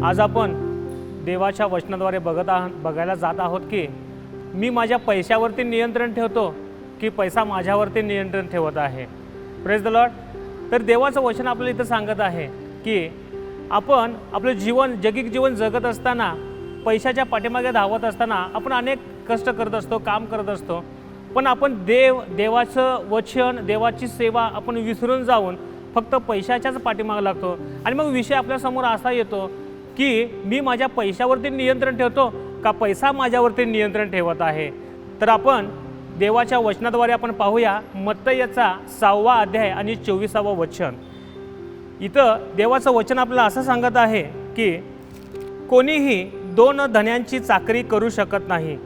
आज आपण देवाच्या वचनाद्वारे बघायला जात आहोत की मी माझ्या पैशावरती नियंत्रण ठेवतो की पैसा माझ्यावरती नियंत्रण ठेवत आहे. Praise the Lord. तर देवाचं वचन आपल्याला इथं सांगत आहे की आपण आपलं जगिक जीवन जगत असताना, पैशाच्या पाठीमागे धावत असताना आपण अनेक कष्ट करत असतो, काम करत असतो, पण आपण देवाचं वचन, देवाची सेवा आपण विसरून जाऊन फक्त पैशाच्याच पाठीमागे लागतो. आणि मग विषय आपल्यासमोर असा येतो की मी माझ्या पैशावरती नियंत्रण ठेवतो का पैसा माझ्यावरती नियंत्रण ठेवत आहे. तर आपण देवाच्या वचनाद्वारे आपण पाहूया मत्तईचा 6वा अध्याय आणि 24वा वचन. इथं देवाचं वचन आपल्याला असं सांगत आहे की कोणीही 2 धन्यांची चाकरी करू शकत नाही,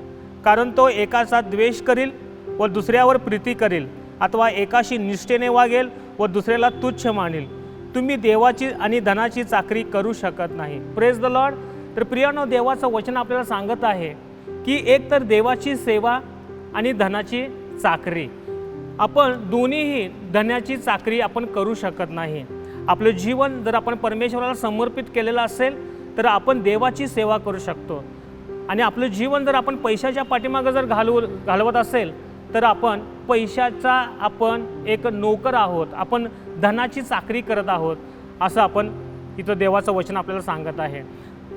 कारण तो एकाचा द्वेष करील व दुसऱ्यावर प्रीती करील, अथवा एकाशी निष्ठेने वागेल व दुसऱ्याला तुच्छ मानेल. तुम्ही देवाची आणि धनाची चाकरी करू शकत नाही. Praise the Lord. तर प्रियानो, देवाचं वचन आपल्याला सांगत आहे की एक तर देवाची सेवा आणि धनाची चाकरी, आपण दोन्हीही धनाची चाकरी आपण करू शकत नाही. आपलं जीवन जर आपण परमेश्वराला समर्पित केलेलं असेल तर आपण देवाची सेवा करू शकतो, आणि आपलं जीवन जर आपण पैशाच्या पाठीमागं जर घालवत असेल तर आपण पैशाचा आपण एक नोकर आहोत, आपण धनाची चाकरी करत आहोत, असं आपण इथं देवाचं वचन आपल्याला सांगत आहे.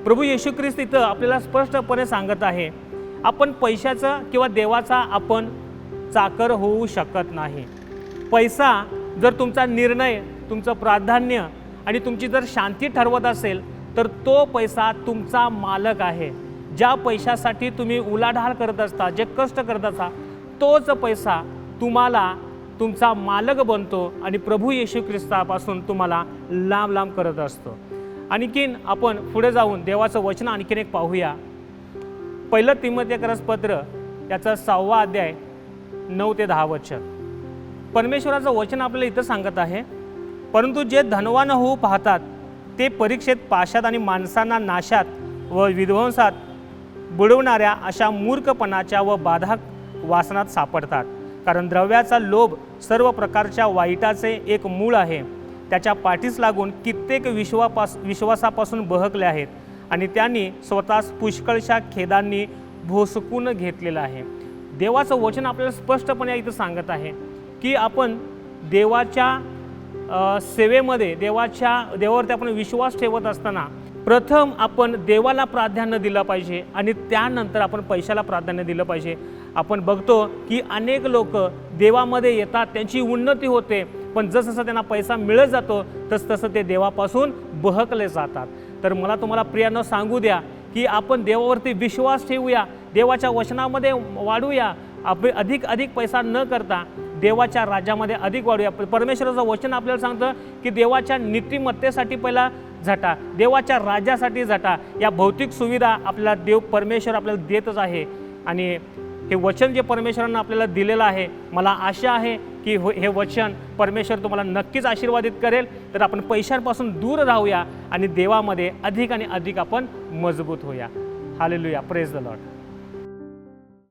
प्रभू येशू ख्रिस्त इथं आपल्याला स्पष्टपणे सांगत आहे आपण पैशाचं किंवा देवाचा आपण चाकर होऊ शकत नाही. पैसा जर तुमचा निर्णय, तुमचं प्राधान्य आणि तुमची जर शांती ठरवत असेल तर तो पैसा तुमचा मालक आहे. ज्या पैशासाठी तुम्ही उलाढाल करत असता, जे कष्ट करत असता, तोच पैसा तुम्हाला तुमचा मालक बनतो आणि प्रभू येशू ख्रिस्तापासून तुम्हाला लांब लांब करत असतो. आणखीन आपण पुढे जाऊन देवाचं वचन आणखीन एक पाहूया. 1 तिमोथेकरस पत्र याचा 6वा अध्याय 9 ते 10 वचन. परमेश्वराचं वचन आपल्याला इथं सांगत आहे, परंतु जे धनवान होऊ पाहतात ते परीक्षेत, पाशात आणि माणसांना नाशात व विध्वंसात बुडवणाऱ्या अशा मूर्खपणाच्या व बाधक वासनात सापडतात. कारण द्रव्याचा लोभ सर्व प्रकारच्या वाईटाचे एक मूळ आहे. त्याच्या पाठीस लागून कित्येक विश्वासापासून बहकले आहेत आणि त्यांनी स्वतःस पुष्कळशा खेदांनी भोसकून घेतलेलं आहे. देवाचं वचन आपल्याला स्पष्टपणे इथं सांगत आहे की आपण देवाच्या सेवेमध्ये, देवावरती आपण विश्वास ठेवत असताना प्रथम आपण देवाला प्राधान्य दिलं पाहिजे आणि त्यानंतर आपण पैशाला प्राधान्य दिलं पाहिजे. आपण बघतो की अनेक लोक देवामध्ये येतात, त्यांची उन्नती होते, पण जसं त्यांना पैसा मिळत जातो तसं ते देवापासून बहकले जातात. तर मला तुम्हाला प्रियानं सांगू द्या की आपण देवावरती विश्वास ठेवूया, देवाच्या वचनामध्ये वाढूया, अधिक पैसा न करता देवाच्या राज्यामध्ये अधिक वाढूया. परमेश्वराचं वचन आपल्याला सांगतं की देवाच्या नीतिमत्तेसाठी पहिला झटा, देवाच्या राज्यासाठी झटा. या भौतिक सुविधा आपल्याला परमेश्वर आपल्याला देतच आहे, आणि हे वचन जे परमेश्वरानं आपल्याला दिलेलं आहे, मला आशा आहे की हे वचन परमेश्वर तुम्हाला नक्कीच आशीर्वादित करेल. तर आपण पैशांपासून दूर राहूया आणि देवामध्ये अधिक आणि अधिक आपण मजबूत होऊया. हालेलुया. Praise the Lord.